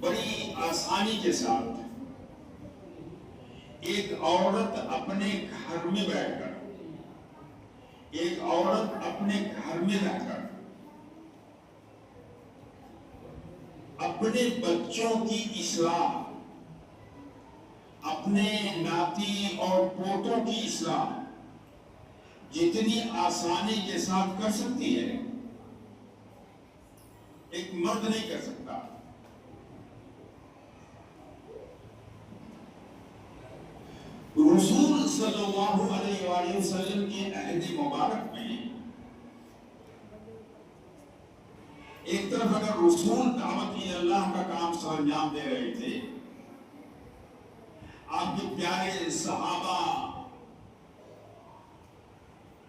بڑی آسانی کے ساتھ ایک عورت اپنے گھر میں بیٹھ کر، ایک عورت اپنے گھر میں رہ کر اپنے بچوں کی اصلاح، اپنے ناتی اور پوتوں کی اصلاح جتنی آسانی کے ساتھ کر سکتی ہے، ایک مرد نہیں کر سکتا۔ رسول صلی اللہ علیہ وآلہ وسلم کے عہد مبارک میں ایک طرف اگر رسول دعوت اللہ کا کام سر انجام دے رہے تھے، آپ کے پیارے صحابہ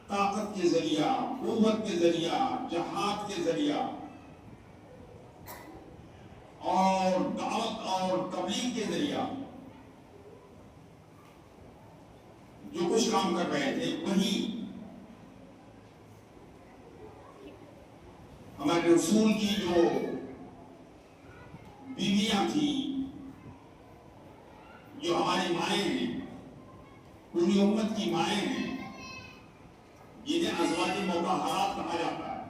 طاقت کے ذریعہ، قوت کے ذریعہ، جہاد کے ذریعہ اور دعوت اور تبلیغ کے ذریعہ جو کچھ کام کر رہے تھے، وہی ہمارے رسول کی جو بیویاں تھیں، جو ہماری مائیں ہیں، پوری امت کی مائیں ہیں، جنہیں ازواج مطہرات کہا جاتا ہے،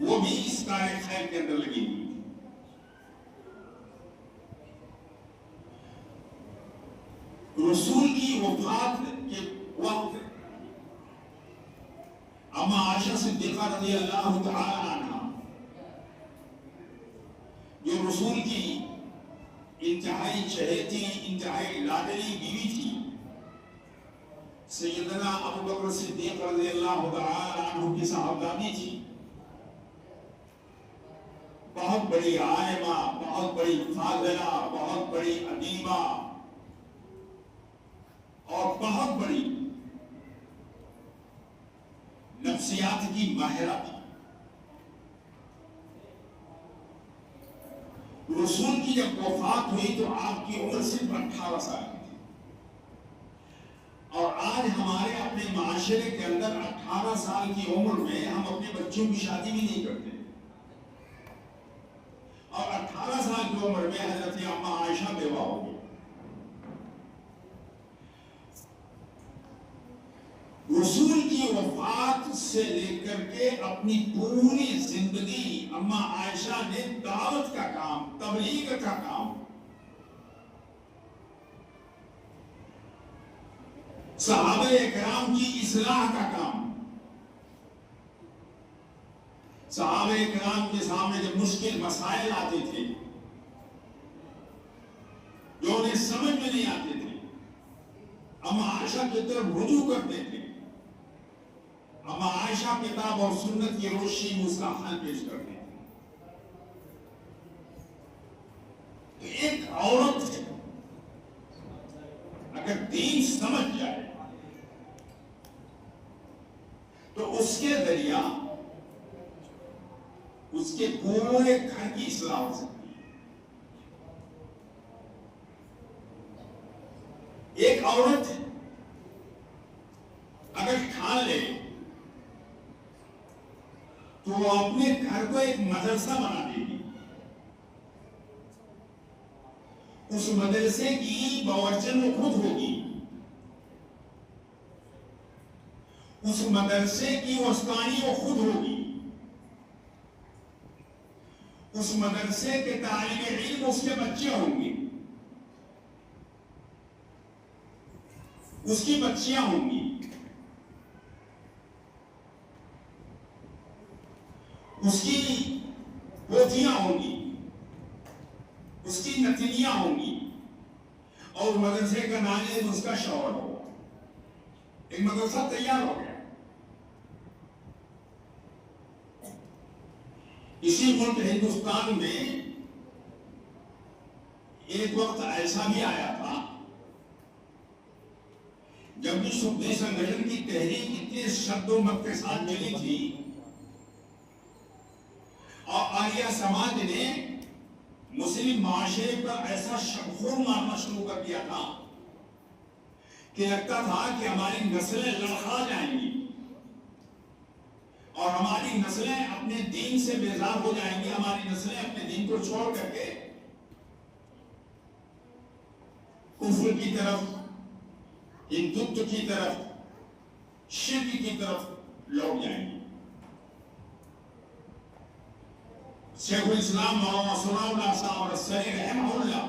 وہ بھی اس کار خیر کے اندر لگی ہوئی تھی۔ رسول کی وفات کے وقت اما عائشہ صدیقہ رضی اللہ تعالی عنہ، جو رسول کی انتہائی چہیتی، انتہائی لاڈلی بیوی تھی، سیدنا ابوبکر صدیق رضی اللہ تعالی عنہ کی صاحبزادی تھی، بہت بڑی عالمہ، بہت بڑی فاضلہ، بہت بڑی ادیبہ اور بہت بڑی نفسیات کی ماہرہ تھی۔ رسول کی جب وفات ہوئی تو آپ کی عمر صرف 18 سال کی تھی، اور آج ہمارے اپنے معاشرے کے اندر 18 سال کی عمر میں ہم اپنے بچوں کی شادی بھی نہیں کرتے، اور 18 سال کی عمر میں حضرت اما عائشہ بیوہ ہو گئی۔ رسول کی وفات سے لے کر کے اپنی پوری زندگی اما عائشہ نے دعوت کا کام، تبلیغ کا کام، صحابہ اکرام کی اصلاح کا کام، صحابہ اکرام کے سامنے جب مشکل مسائل آتے تھے جو انہیں سمجھ میں نہیں آتے تھے، اما عائشہ کی طرف رجوع کرتے تھے، اما عائشہ کتاب اور سنت کی روشنی میں اس کا حل پیش کرتے ہیں۔ تو ایک عورت اگر دین سمجھ جائے تو اس کے ذریعہ اس کے پورے گھر کی اصلاح ہو سکتی ہے۔ ایک عورت اگر ٹھان لے تو وہ اپنے گھر کو ایک مدرسہ بنا دے گی، اس مدرسے کی باورچن وہ خود ہوگی، اس مدرسے کی وسطانی وہ خود ہوگی، اس مدرسے کے طالب علم اس کے بچے ہوں گے، اس کی بچیاں ہوں گی، اس کی پوتیاں ہوں گی، اس کی نتنیاں ہوں گی، اور مدرسے کا ناظم اس کا شوہر ہوگا۔ ایک مدرسہ تیار ہو گیا۔ اسی ملک ہندوستان میں ایک وقت ایسا بھی آیا تھا جب بھی سکھدیو سنگٹن کی تحریک اتنے شد و مت کے ساتھ چلی تھی اور آریہ سماج نے مسلم معاشرے پر ایسا شبخور مارنا شروع کر دیا تھا کہ لگتا تھا کہ ہماری نسلیں لڑکھڑا جائیں گی اور ہماری نسلیں اپنے دین سے بیزار ہو جائیں گی. ہماری نسلیں اپنے دین کو چھوڑ کر کے کفر کی طرف، ہندوتو کی طرف، شرک کی طرف لوٹ جائیں گے. شیخ الاسلام مولانا ثناء اللہ صاحب السری رحمہ اللہ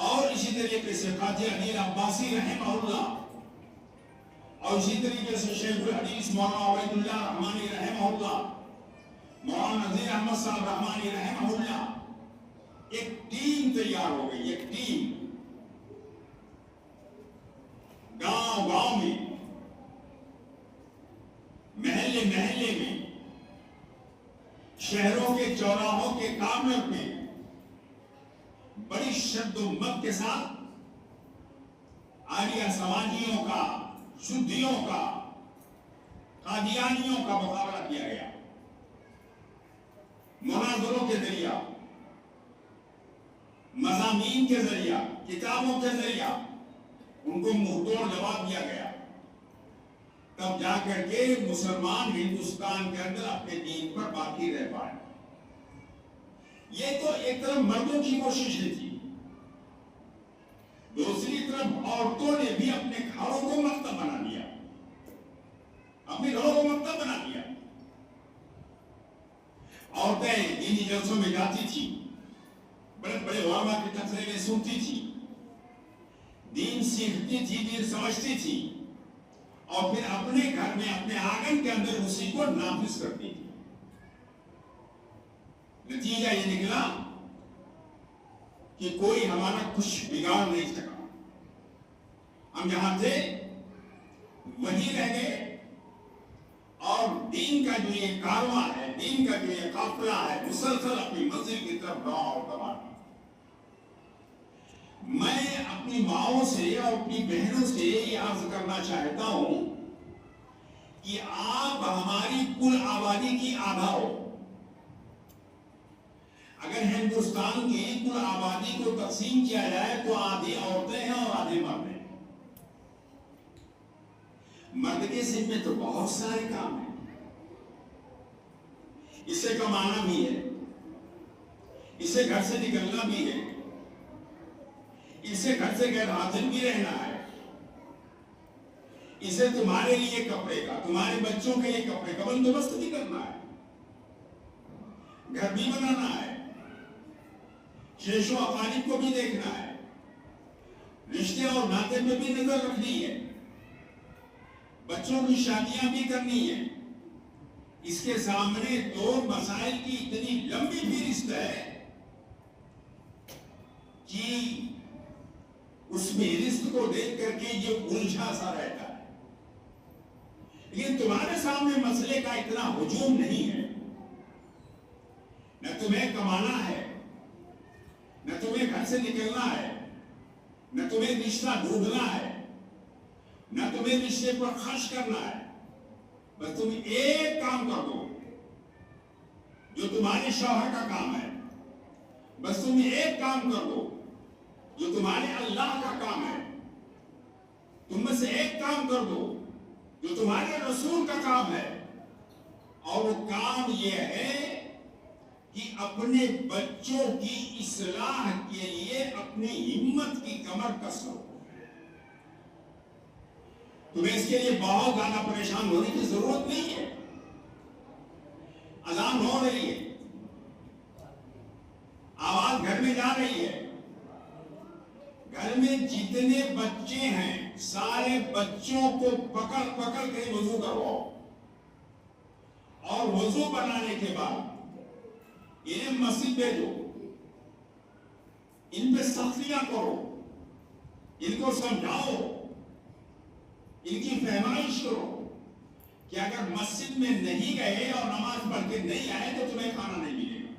اور اسی طریقے سے قاضی انیل عباسی رحمہ اللہ اور اسی طریقے سے شیخ الحدیث مولانا عبید اللہ رحمانی رحمہ اللہ، مولانا نذیر احمد صاحب رحمانی رحمہ اللہ، ایک ٹیم تیار ہو گئی. ایک ٹیم گاؤں گاؤں میں، محلے محلے میں، شہروں کے چوراہوں کے کارنر میں بڑی شد و مت کے ساتھ آریہ سماجیوں کا، شدھیوں کا، قادیانیوں کا مقابلہ کیا گیا. مناظروں کے ذریعہ، مضامین کے ذریعہ، کتابوں کے ذریعہ ان کو منہ توڑ جواب دیا گیا. تب جا کر کے مسلمان ہندوستان کے اندر اپنے دین پر باقی رہ پائے. یہ تو ایک طرف مردوں کی کوششیں تھی، دوسری طرف عورتوں نے بھی اپنے گھروں کو مکتب بنا دیا، اپنے گھروں کو مکتب بنا دیا. عورتیں دینی جلسوں میں جاتی تھی، بڑے بڑے علماء کی تقریریں سنتی تھی، دین سیکھتی تھی، دین سمجھتی تھی، اور پھر اپنے گھر میں، اپنے آنگن کے اندر اسی کو نافذ کرتی تھی. نتیجہ یہ نکلا کہ کوئی ہمارا کچھ بگاڑ نہیں سکا. ہم جہاں تھے وہیں رہ گئے، اور دین کا جو یہ کارواں ہے، دین کا جو یہ قافلہ ہے، مسلسل اپنی منزل کی طرف رواں ہوتا رہا. میں اپنی ماؤں سے اور اپنی بہنوں سے یہ عرض کرنا چاہتا ہوں کہ آپ ہماری کل آبادی کی آدھا ہو. اگر ہندوستان کی کل آبادی کو تقسیم کیا جائے تو آدھی عورتیں ہیں اور آدھے مرد ہیں. مرد کے ذمے تو بہت سارے کام ہیں. اسے کمانا بھی ہے، اسے گھر سے نکلنا بھی ہے، اسے گھر سے غیر حاضر بھی رہنا ہے، اسے تمہارے لیے کپڑے کا، تمہارے بچوں کے لیے کپڑے کا بندوبست بھی کرنا ہے، گھر بھی بنانا ہے، شیش و اقارب کو بھی دیکھنا ہے، رشتے اور ناطے میں بھی نظر رکھنی ہے، بچوں کی شادیاں بھی کرنی ہے. اس کے سامنے دو مسائل کی اتنی لمبی فہرست ہے کہ اس فہرست کو دیکھ کر کے یہ الجھا سا رہتا ہے. لیکن تمہارے سامنے مسئلے کا اتنا ہجوم نہیں ہے. نہ تمہیں کمانا ہے، نہ تمہیں گھر سے نکلنا ہے، نہ تمہیں رشتہ ڈھونڈنا ہے، نہ تمہیں رشتے پر خرچ کرنا ہے. بس تم ایک کام کر دو جو تمہارے شوہر کا کام ہے، بس تم ایک کام کر دو جو تمہارے اللہ کا کام ہے، تم میں سے ایک کام کر دو جو تمہارے رسول کا کام ہے. اور وہ کام یہ ہے کہ اپنے بچوں کی اصلاح کے لیے اپنی ہمت کی کمر کسو. تمہیں اس کے لیے بہت زیادہ پریشان ہونے کی ضرورت نہیں ہے. اذان ہو رہی ہے، آواز گھر میں جا رہی ہے، گھر میں جتنے بچے ہیں سارے بچوں کو پکڑ پکڑ کے وضو کرواؤ، اور وضو بنانے کے بعد انہیں مسجد بھیجو، ان پہ سختیاں کرو، ان کو سمجھاؤ، ان کی فہمائش کرو کہ اگر مسجد میں نہیں گئے اور نماز پڑھ کے نہیں آئے تو تمہیں کھانا نہیں ملے گا.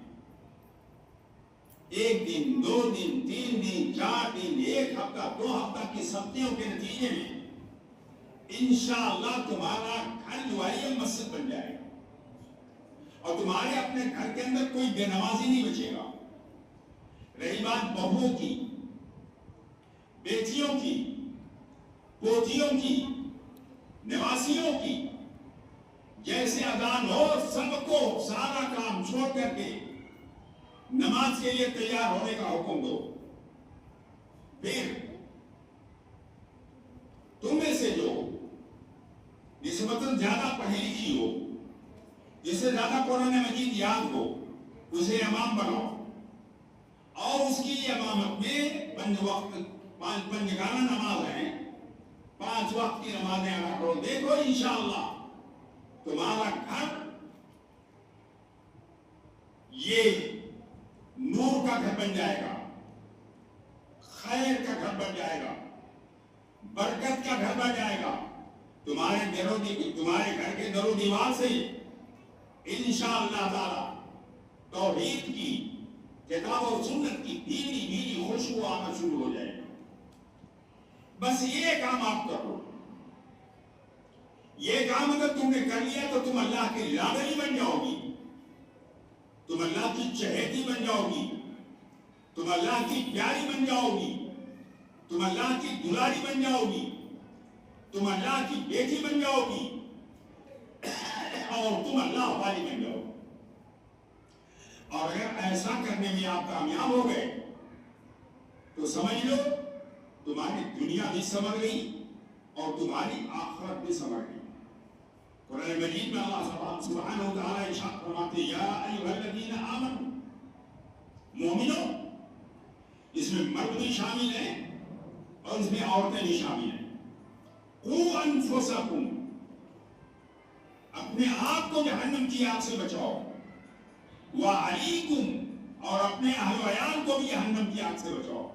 1 دن 2 دن 3 دن 4 دن 1 ہفتہ 2 ہفتہ کی سختیوں کے نتیجے میں انشاءاللہ تمہارا گھر جو ہے یہ مسجد بن جائے گا، اور تمہارے اپنے گھر کے اندر کوئی بے نمازی نہیں بچے گا. رہی بات بہوؤں کی، بیٹیوں کی، پوتیوں کی، نواسیوں کی، جیسے اذان ہو سب کو سارا کام چھوڑ کر کے نماز کے لیے تیار ہونے کا حکم دو. پھر تم میں سے جو نسبتاً زیادہ پڑھی لکھی ہو, جسے زیادہ قرآن مجید یاد ہو, اسے امام بناؤ اور اس کی امامت میں 5 وقت 5 نگانہ نماز ہیں, 5 وقت کی نمازیں ادا کرو. دیکھو انشاءاللہ تمہارا گھر یہ نور کا گھر بن جائے گا, خیر کا گھر بن جائے گا, برکت کا گھر بن جائے گا. تمہارے گھر کے در و دیوار سے انشاءاللہ تعالی توحید کی, کتاب و سنت کی دھیمی دھیمی خوشبو آنا شروع ہو جائے گی. بس یہ کام آپ کرو. یہ کام اگر تم نے کر لیا تو تم اللہ کی لاڈلی بن جاؤ گی, تم اللہ کی چہیتی بن جاؤ گی, تم اللہ کی پیاری بن جاؤ گی, تم اللہ کی دلاری بن جاؤ گی, تم اللہ کی بیٹی بن جاؤ گی, اور تم اللہ والی بن جاؤ گی. اور اگر ایسا کرنے میں آپ کامیاب ہو گئے تو سمجھ لو تمہاری دنیا بھی سنور گئی اور تمہاری آخرت بھی سنور گئی. قرآن مجید میں اللہ سبحانہ و تعالی ارشاد فرماتے ہیں یا ایھا الذین آمنوا, مومنوں, اس میں مرد بھی شامل ہیں اور اس میں عورتیں بھی شامل ہیں. قوا انفسکم, اپنے آپ کو جہنم کی آگ سے بچاؤ. وعلیکم, اور اپنے اہل و عیال کو بھی جہنم کی آگ سے بچاؤ.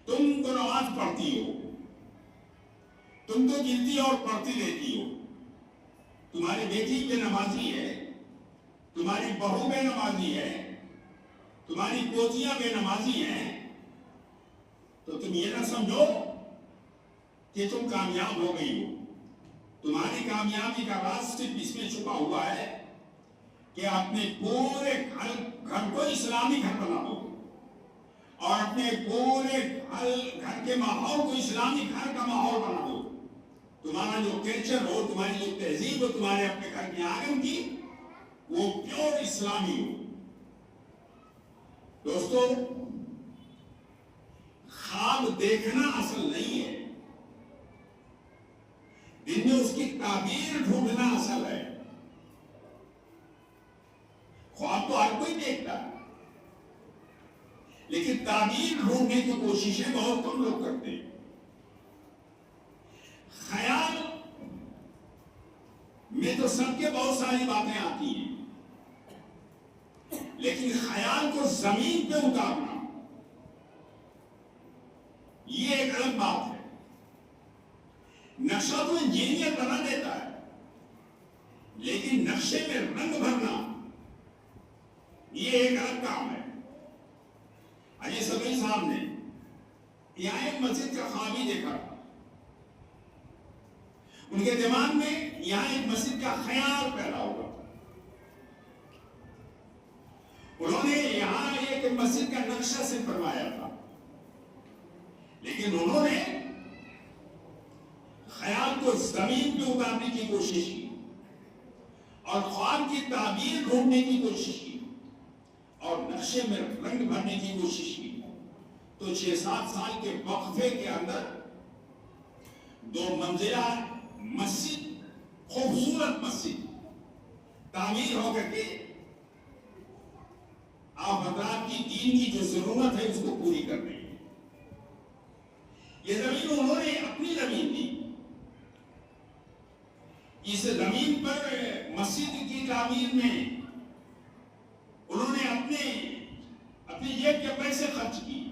تم تو نماز پڑھتی ہو, تم تو گنتی اور پڑھتی رہتی ہو, تمہاری بیٹی بے نمازی ہے, تمہاری بہو بے نمازی ہے, تمہاری پوتیاں بے نمازی ہیں, تو تم یہ نہ سمجھو کہ تم کامیاب ہو گئی ہو. تمہاری کامیابی کا راز صرف اس میں چھپا ہوا ہے کہ اپنے پورے گھر کو اسلامی گھر بنا دو, اور اپنے پورے گھر کے ماحول کو اسلامی گھر کا ماحول بنا دو. تمہارا جو کلچر ہو, تمہاری جو تہذیب ہو, تمہارے اپنے گھر کے آنگن کی, وہ پیور اسلامی ہو. دوستو, خواب دیکھنا اصل نہیں ہے, دن میں اس کی تعبیر ڈھونڈنا اصل ہے. خواب تو ہر کوئی دیکھتا ہے, لیکن تعبیر ڈھونڈنے کی کوششیں بہت کم لوگ کرتے ہیں. خیال میں تو سب کے بہت ساری باتیں آتی ہیں, لیکن خیال کو زمین پہ اتارنا یہ ایک الگ بات ہے. نقشہ تو انجینئر بنا دیتا ہے, لیکن نقشے میں رنگ بھرنا یہ ایک الگ کام ہے. اجے صدری صاحب نے یہاں ایک مسجد کا خواب ہی دیکھا. ان کے دماغ میں یہاں ایک مسجد کا خیال پیدا ہوا. انہوں نے یہاں ایک مسجد کا نقشہ سے بنوایا تھا, لیکن انہوں نے خیال کو زمین پہ اتارنے کی کوشش کی اور خواب کی تعبیر ڈھونڈنے کی کوشش کی اور نقشے میں رنگ بھرنے کی کوشش کی. تو 6-7 سال کے وقفے کے اندر 2 منزلہ مسجد, خوبصورت مسجد تعمیر ہو کر کے آپ حضرات کی دین کی جو ضرورت ہے اس کو پوری کر رہی ہے. یہ زمین انہوں نے اپنی زمین دی. اس زمین پر مسجد کی تعمیر میں انہوں نے اپنی جیب کے پیسے خرچ کی.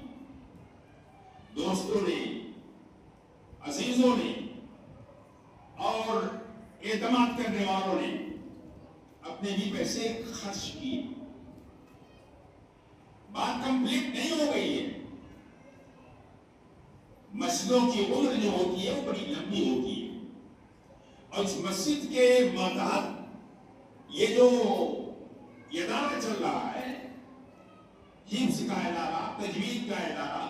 دوستوں نے, عزیزوں نے اور اعتماد کرنے والوں نے اپنے بھی پیسے خرچ کیے. بات کمپلیٹ نہیں ہو گئی ہے. مسجدوں کی عمر جو ہوتی ہے وہ بڑی لمبی ہوتی ہے, اور اس مسجد کے ماتحت یہ جو ادارہ چل رہا ہے, حفظ کا ادارہ, تجوید کا ادارہ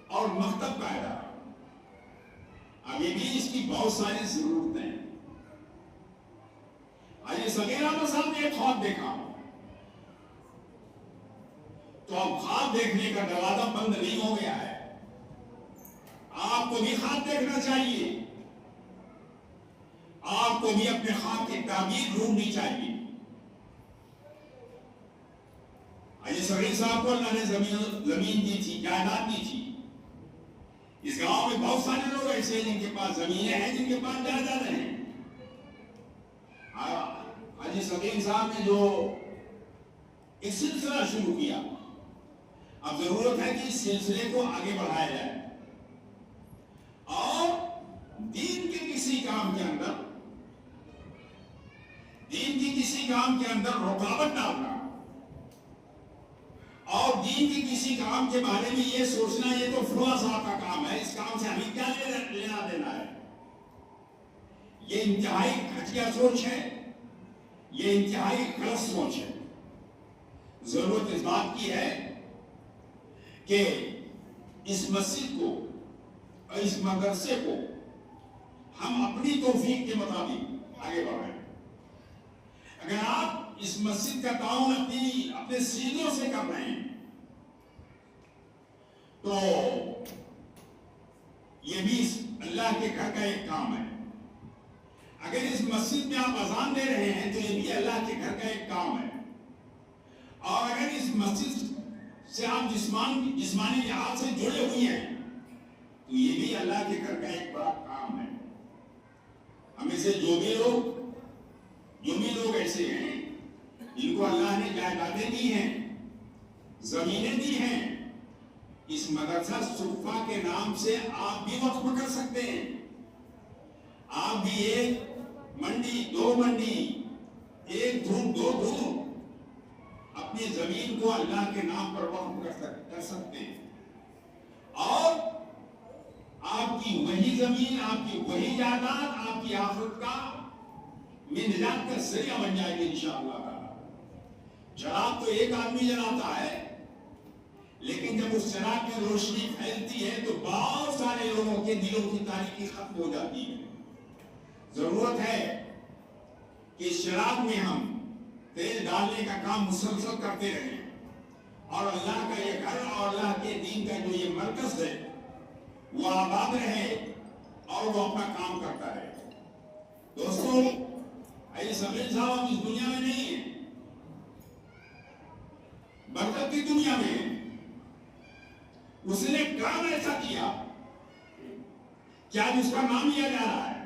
اور مکتب کا ادارہ, ابھی بھی اس کی بہت ساری ضرورتیں ہیں. حاجی صغیر احمد صاحب نے ایک خواب دیکھا، تو اب خواب دیکھنے کا دروازہ بند نہیں ہو گیا ہے، آپ کو بھی خواب دیکھنا چاہیے، آپ کو بھی اپنے خواب کی تعبیر ڈھونڈنی چاہیے۔ حاجی صغیر صاحب کو اللہ نے زمین دی تھی، جائیداد دی تھی۔ اس گاؤں میں بہت سارے لوگ ایسے ہیں جن کے پاس زمینیں ہیں، جن کے پاس جائیدادیں ہیں۔ حاجی صغیر صاحب نے جو ایک سلسلہ شروع کیا، اب ضرورت ہے کہ اس سلسلے کو آگے بڑھایا جائے اور دین کے کسی کام کے اندر رکاوٹ ڈالنا اور دین کے کسی کام کے بارے میں یہ سوچنا یہ تو فلاں صاحب کا کام ہے، اس کام سے ہمیں کیا لینا دینا ہے، یہ انتہائی گھٹیا سوچ ہے، یہ انتہائی غلط سوچ ہے۔ ضرورت اس بات کی ہے کہ اس مسجد کو اور اس مدرسے کو ہم اپنی توفیق کے مطابق آگے بڑھائیں۔ اگر آپ اس مسجد کا تعاون اپنے سینوں سے کر رہے ہیں تو یہ بھی اللہ کے گھر کا ایک کام ہے۔ اگر اس مسجد میں آپ اذان دے رہے ہیں تو یہ بھی اللہ کے گھر کا ایک کام ہے، اور اگر اس مسجد سے آپ جسمانی لحاظ سے جڑے ہوئے ہیں تو یہ بھی اللہ کے گھر کا ایک بڑا کام ہے۔ ہمیں سے جو بھی لوگ ایسے ہیں جن کو اللہ نے جائیدادیں دی ہیں، زمینیں دی ہیں، اس مدرسہ صفا کے نام سے آپ بھی وقف کر سکتے ہیں۔ آپ بھی ایک منڈی، دو منڈی، ایک دھوم، دو دھوم اپنی زمین کو اللہ کے نام پر وقف کر سکتے ہیں، اور آپ کی وہی زمین، آپ کی وہی جائیداد آپ کی آخرت کا میں نجات کا ذریعہ بن جائے گی انشاءاللہ تعالی۔ چراغ تو ایک آدمی جلاتا ہے، لیکن جب اس چراغ کی روشنی پھیلتی ہے تو بہت سارے لوگوں کے دلوں کی تاریکی ختم ہو جاتی ہے۔ ضرورت ہے کہ اس چراغ میں ہم تیل ڈالنے کا کام مسلسل کرتے رہیں، اور اللہ کا یہ گھر اور اللہ کے دین کا جو یہ مرکز ہے وہ آباد رہے اور وہ اپنا کام کرتا رہے۔ دوستو، حاجی صغیر صاحب اب اس دنیا میں نہیں ہیں، برکت کی دنیا میں ہیں۔ اس نے کام ایسا کیا کہ آج اس کا نام لیا جا رہا ہے۔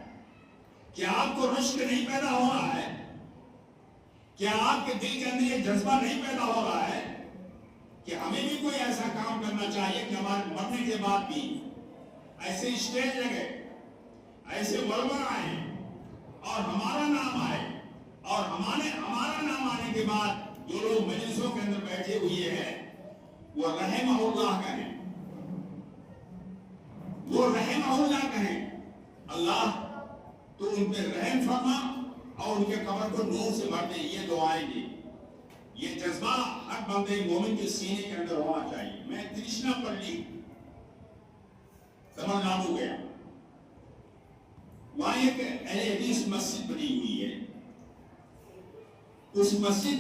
کیا آپ کو رشک نہیں پیدا ہو رہا ہے؟ کیا آپ کے دل کے اندر یہ جذبہ نہیں پیدا ہو رہا ہے کہ ہمیں بھی کوئی ایسا کام کرنا چاہیے کہ ہمارے مرنے کے بعد بھی ایسے اسٹیج لگے، ایسے علماء آئے اور ہمارا نام آئے، اور ہمارا نام آنے کے بعد جو لوگ مجلسوں کے اندر بیٹھے ہوئے ہیں وہ رحمہ اللہ کہیں، وہ رحمہ اللہ کہیں، اللہ تو ان پہ رحم فرما اور ان کے قبر کو نور سے بھر دے۔ یہ دعائیں دی، یہ جذبہ ہر بندے مومن کے سینے کے اندر ہونا چاہیے۔ میں ترشنا پلی تمل ناڈو گیا، وہاں ایک اہل حدیث مسجد بنی ہوئی ہے۔ اس مسجد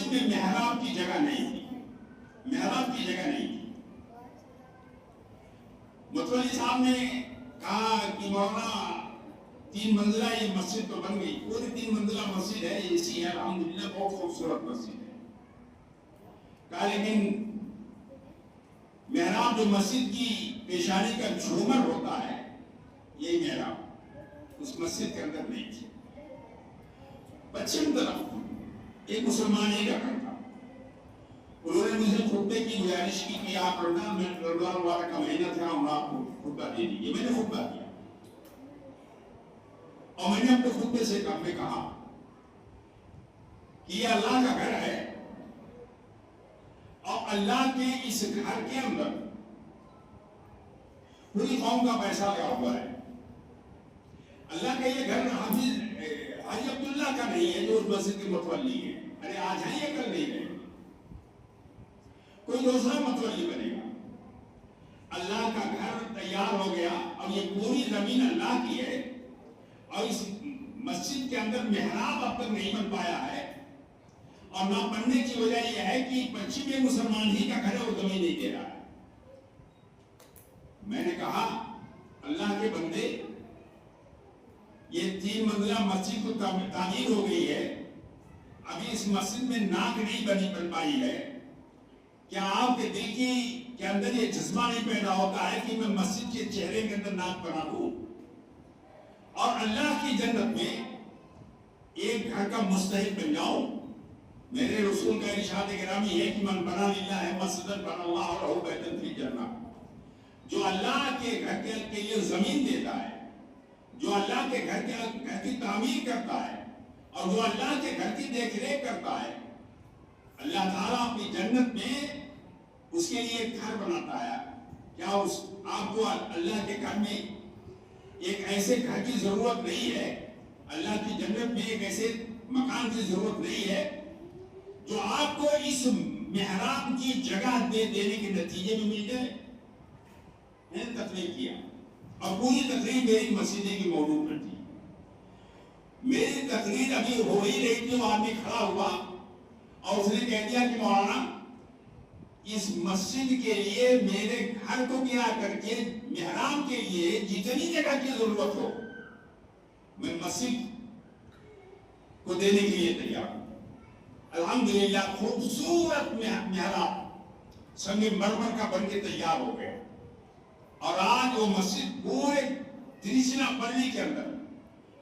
میں محراب کی جگہ نہیں تھی، متولی صاحب نے کہا کہ مولانا 3 منزلہ یہ مسجد تو بن گئی، پوری 3 منزلہ مسجد ہے، اسی ہے الحمدللہ، بہت خوبصورت مسجد ہے۔ کہا لیکن محراب جو مسجد کی پیشانی کا جھومر ہوتا ہے، یہ محراب اس مسجد کے اندر نہیں تھی۔ پچھم طرف ایک مسلمان کا گھر تھا، انہوں نے مجھے خطبے کی گزارش کی کہ آپ پڑھنا، میں رمضان مبارک کا مہینہ تھا، ہم آپ کو خطبہ دے دیجیے۔ میں نے خطبہ دیا اور میں نے اپنے خطبے سے کہا کہ یہ اللہ کا گھر ہے، اور اللہ کے اس گھر کے اندر پوری قوم کا پیسہ لگا ہوا ہے۔ اللہ کا یہ گھر حاجی عبداللہ کا نہیں ہے جو اس مسجد کے متولی ہے، ارے آج ہیں یہ کل نہیں رہے، کوئی دوسرا متولی بنے گا۔ اللہ کا گھر تیار ہو گیا، اب یہ پوری زمین اللہ کی ہے، اور اس مسجد کے اندر محراب اب تک نہیں بن پایا ہے، اور نہ بننے کی وجہ یہ ہے کہ پچھمی مسلمان ہی کا گھر ہے، وہ زمین نہیں دے رہا ہے۔ میں نے کہا اللہ کے بندے، یہ 3 منزلہ مسجد کو تعمیر ہو گئی ہے، ابھی اس مسجد میں ناک نہیں بن پائی ہے، کیا آپ کے دل کے اندر یہ جذبہ نہیں پیدا ہوتا ہے کہ میں مسجد کے چہرے کے اندر ناک بنا دوں اور اللہ کی جنت میں ایک گھر کا مستحق بن جاؤں؟ میرے رسول کا ارشاد گرامی ہے کہ من بنا للہ مسجدا بنى اللہ لہ بیتا فی الجنہ، جو اللہ کے گھر کے لیے زمین دیتا ہے، جو اللہ کے گھر کی تعمیر کرتا ہے، اور جو اللہ کے گھر کی دیکھ ریکھ کرتا ہے، اللہ تعالیٰ اپنی جنت میں اس کے لیے ایک گھر بناتا ہے۔ کیا آپ کو اللہ کے گھر میں ایک ایسے گھر کی ضرورت نہیں ہے، اللہ کی جنت میں ایک ایسے مکان کی ضرورت نہیں ہے جو آپ کو اس محراب کی جگہ دینے کے نتیجے میں مل جائے؟ میں نے تقریر کیا اور پوری تقریر میری مسجد کی موضوع پر تھی۔ میری تقریر ابھی ہو ہی رہی تھی، وہ آدمی کھڑا ہوا اور اس نے کہہ دیا کہ مولانا اس مسجد کے لیے میرے گھر کو گرا کر کے محراب کے لیے جتنی جگہ کی ضرورت ہو میں مسجد کو دینے کے لیے تیار ہوں۔ الحمدللہ خوبصورت محراب سنگ مرمر کا بن کے تیار ہو گیا، اور آج وہ مسجد پورے ترچنا پلی کے اندر،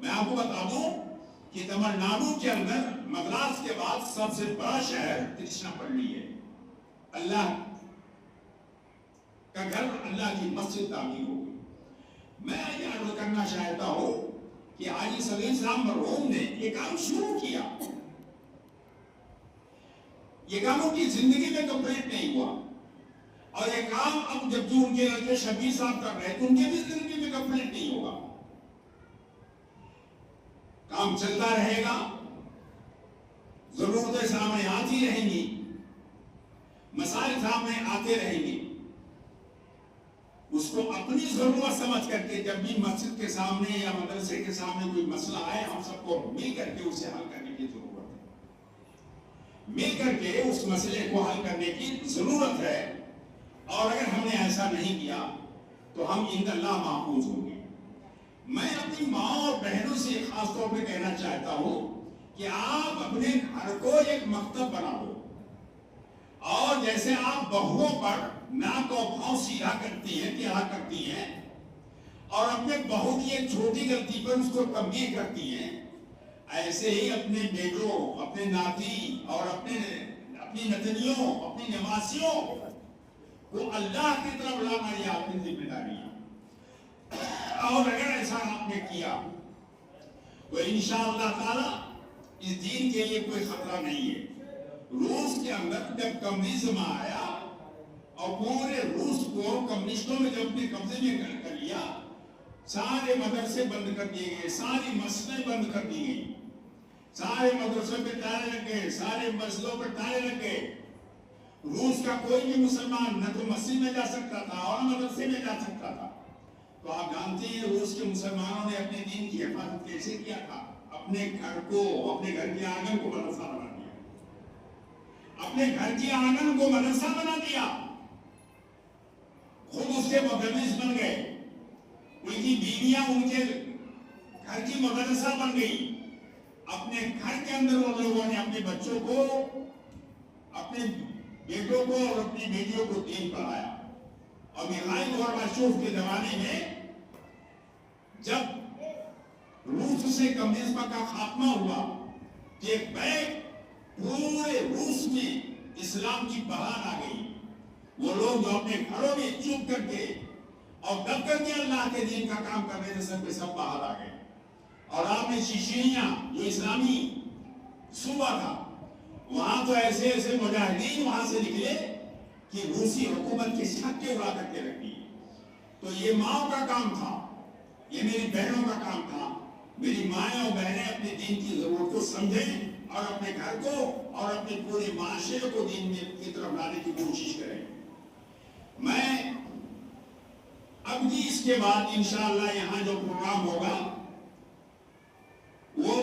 میں آپ کو بتا دوں کہ تمل ناڈو کے اندر مدراس کے بعد سب سے بڑا شہر ترچنا پلی ہے۔ اللہ کا گھر، اللہ کی مسجد تعمیر ہو گئی۔ میں یہ عرض کرنا چاہتا ہوں کہ حاجی صغیر صاحب مرحوم نے یہ کام شروع کیا، یہ کام ان کی زندگی میں کمپلیٹ نہیں ہوا، اور یہ کام اب جب جو ان کے لڑکے شبیر صاحب کر رہے تو ان کے بھی زندگی میں کمپلیٹ نہیں ہوگا۔ کام چلتا رہے گا، ضرورتیں سامنے آتی رہیں گی، مسائل سامنے آتے رہیں گے، اس کو اپنی ضرورت سمجھ کر کے جب بھی مسجد کے سامنے یا مدرسے کے سامنے کوئی مسئلہ آئے، ہم سب کو مل کر کے اسے حل کرنے کی ضرورت ہے، مل کر کے اس مسئلے کو حل کرنے کی ضرورت ہے، اور اگر ہم نے ایسا نہیں کیا تو ہم عند اللہ محفوظ ہوں گے۔ میں اپنی ماں اور بہنوں سے خاص طور پہ کہنا چاہتا ہوں کہ آپ اپنے گھر کو ایک مکتب بنا دو، اور جیسے آپ بہوؤں پر ناک و بھاؤ سیدھا کرتی ہیں، ٹیڑھا کرتی ہیں، اور اپنے بہو کی ایک چھوٹی غلطی پر اس کو تنبیہ کرتی ہیں، ایسے ہی اپنے بیٹوں، اپنے ناتی اور اپنی نتنیوں، اپنی نواسیوں کو اللہ کی طرف لانا یہ آپ کی ذمہ داری ہے۔ اور اگر ایسا آپ نے کیا تو انشاءاللہ تعالی اس دین کے لیے کوئی خطرہ نہیں ہے۔ روس کے اندر جب کمیونزم آیا اور پورے روس کو کمیونسٹوں نے جب اپنے قبضے میں کر لیا، سارے مدرسے بند کر دیے گئے، ساری مسجدیں بند کر دی گئی، سارے مدرسوں پہ تالے لگ گئے، سارے مسجدوں پہ تالے لگ گئے۔ روس کا کوئی بھی مسلمان نہ تو مسجد میں جا سکتا تھا اور مدرسے میں جا سکتا تھا۔ تو آپ جانتے ہیں روس کے مسلمانوں نے اپنے دین کی حفاظت کیسے کیا تھا؟ اپنے گھر کو، اپنے گھر کے آنگن کو مدرسہ بنا دیا، اپنے گھر کے آنگن کو مدرسہ بنا دیا، خود اس کے مدرس بن گئے، ان کی بیویاں ان کے گھر کی مدرسہ بن گئی۔ اپنے گھر کے اندر ان لوگوں نے اپنے بچوں کو، اپنے بیٹوں کو اور اپنی بیٹیوں کو دین پڑھایا۔ اور میخائیل گورباچوف کے زمانے میں جب روس سے کمیونزم کا خاتمہ ہوا، ایک بیگ پورے روس میں اسلام کی بہار آ گئی۔ وہ لوگ جو اپنے گھروں میں چپ کر کے اور دب کر کے اللہ کے دین کا کام کر رہے تھے، سب کے سب باہر آ گئے۔ اور آپ نے چیچینیا جو اسلامی صوبہ تھا، وہاں تو ایسے ایسے مجاہدین وہاں سے نکلے کہ روسی حکومت کے چھکے اڑا کر کے رکھ دیے۔ تو یہ ماں کا کام تھا، یہ میری بہنوں کا کام تھا، میری مائیں اور بہنیں اپنے دین کی ضرورت کو سمجھیں اور اپنے گھر کو اور اپنے پورے معاشرے کو دین کی طرف لانے کی کوشش کریں۔ میں اب بھی اس کے بعد انشاءاللہ یہاں جو پروگرام ہوگا